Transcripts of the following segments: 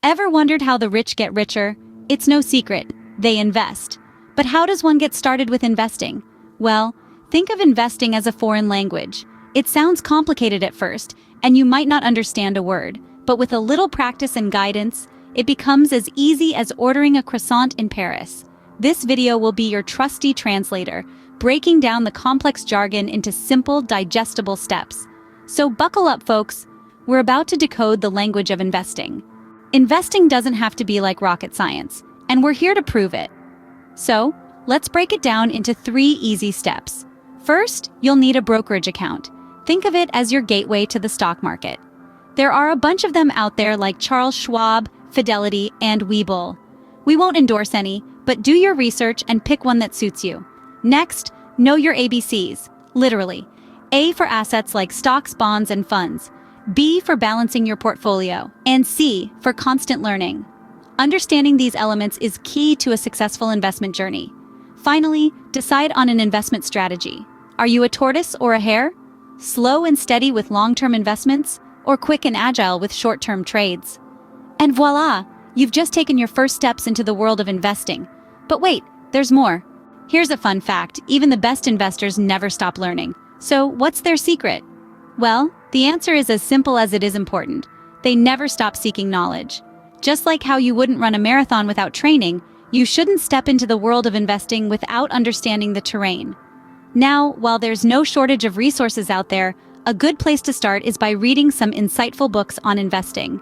Ever wondered how the rich get richer? It's no secret. They invest. But how does one get started with investing? Well, think of investing as a foreign language. It sounds complicated at first, and you might not understand a word, but with a little practice and guidance, it becomes as easy as ordering a croissant in Paris. This video will be your trusty translator, breaking down the complex jargon into simple, digestible steps. So buckle up, folks. We're about to decode the language of investing. Investing doesn't have to be like rocket science, and we're here to prove it. So, let's break it down into 3 easy steps. First, you'll need a brokerage account. Think of it as your gateway to the stock market. There are a bunch of them out there like Charles Schwab, Fidelity, and Webull. We won't endorse any, but do your research and pick one that suits you. Next, know your ABCs, literally. A for assets like stocks, bonds, and funds. B for balancing your portfolio. And C for constant learning. Understanding these elements is key to a successful investment journey. Finally, decide on an investment strategy. Are you a tortoise or a hare? Slow and steady with long-term investments, or quick and agile with short-term trades? And voila! You've just taken your first steps into the world of investing. But wait, there's more. Here's a fun fact: even the best investors never stop learning. So, what's their secret? Well, the answer is as simple as it is important. They never stop seeking knowledge. Just like how you wouldn't run a marathon without training, you shouldn't step into the world of investing without understanding the terrain. Now, while there's no shortage of resources out there, a good place to start is by reading some insightful books on investing.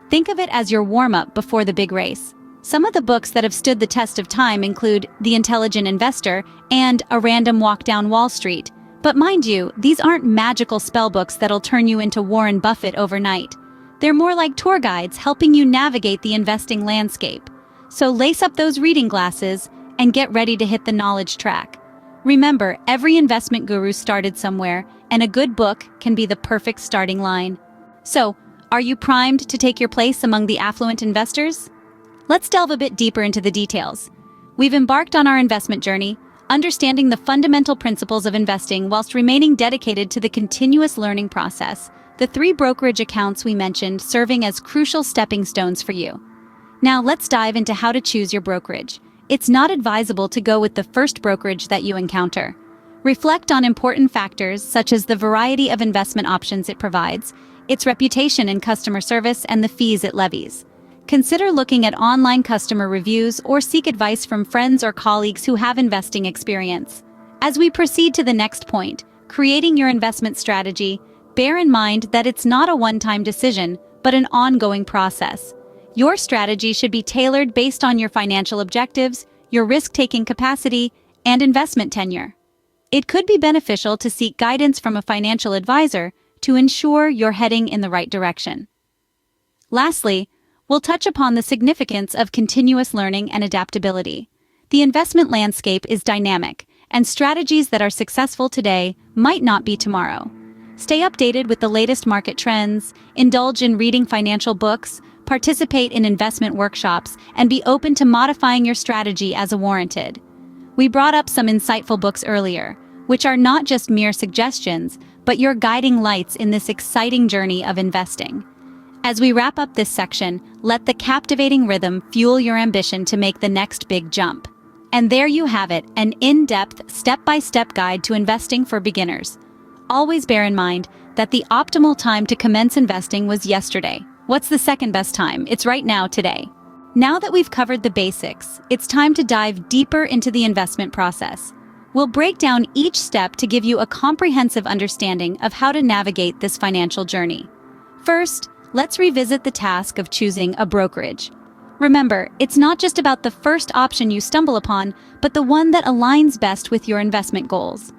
Think of it as your warm-up before the big race. Some of the books that have stood the test of time include The Intelligent Investor and A Random Walk Down Wall Street. But mind you, these aren't magical spell books that'll turn you into Warren Buffett overnight. They're more like tour guides helping you navigate the investing landscape. So lace up those reading glasses and get ready to hit the knowledge track. Remember, every investment guru started somewhere, and a good book can be the perfect starting line. So, are you primed to take your place among the affluent investors? Let's delve a bit deeper into the details. We've embarked on our investment journey, understanding the fundamental principles of investing whilst remaining dedicated to the continuous learning process. The 3 brokerage accounts we mentioned serving as crucial stepping stones for you. Now let's dive into how to choose your brokerage. It's not advisable to go with the first brokerage that you encounter. Reflect on important factors such as the variety of investment options it provides, its reputation in customer service, and the fees it levies. Consider looking at online customer reviews or seek advice from friends or colleagues who have investing experience. As we proceed to the next point, creating your investment strategy, bear in mind that it's not a one-time decision, but an ongoing process. Your strategy should be tailored based on your financial objectives, your risk-taking capacity, and investment tenure. It could be beneficial to seek guidance from a financial advisor to ensure you're heading in the right direction. Lastly, we'll touch upon the significance of continuous learning and adaptability. The investment landscape is dynamic, and strategies that are successful today might not be tomorrow. Stay updated with the latest market trends, indulge in reading financial books, participate in investment workshops, and be open to modifying your strategy as warranted. We brought up some insightful books earlier, which are not just mere suggestions, but your guiding lights in this exciting journey of investing. As we wrap up this section, let the captivating rhythm fuel your ambition to make the next big jump. And there you have it, an in-depth, step-by-step guide to investing for beginners. Always bear in mind that the optimal time to commence investing was yesterday. What's the second best time? It's right now, today. Now that we've covered the basics, it's time to dive deeper into the investment process. We'll break down each step to give you a comprehensive understanding of how to navigate this financial journey. First, let's revisit the task of choosing a brokerage. Remember, it's not just about the first option you stumble upon, but the one that aligns best with your investment goals.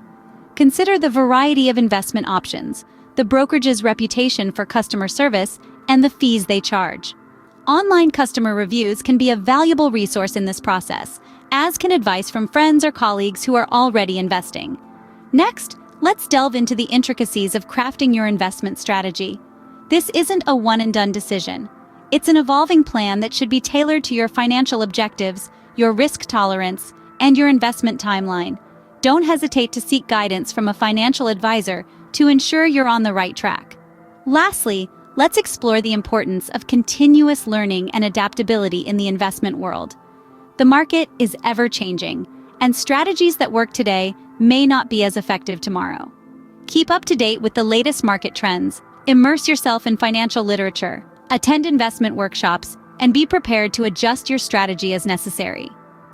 Consider the variety of investment options, the brokerage's reputation for customer service, and the fees they charge. Online customer reviews can be a valuable resource in this process, as can advice from friends or colleagues who are already investing. Next, let's delve into the intricacies of crafting your investment strategy. This isn't a one-and-done decision. It's an evolving plan that should be tailored to your financial objectives, your risk tolerance, and your investment timeline. Don't hesitate to seek guidance from a financial advisor to ensure you're on the right track. Lastly, let's explore the importance of continuous learning and adaptability in the investment world. The market is ever-changing, and strategies that work today may not be as effective tomorrow. Keep up to date with the latest market trends, immerse yourself in financial literature, attend investment workshops, and be prepared to adjust your strategy as necessary.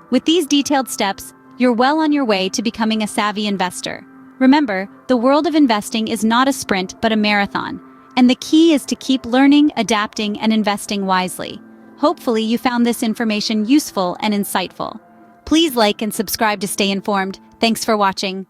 With these detailed steps, you're well on your way to becoming a savvy investor. Remember, the world of investing is not a sprint but a marathon, and the key is to keep learning, adapting, and investing wisely. Hopefully, you found this information useful and insightful. Please like and subscribe to stay informed. Thanks for watching.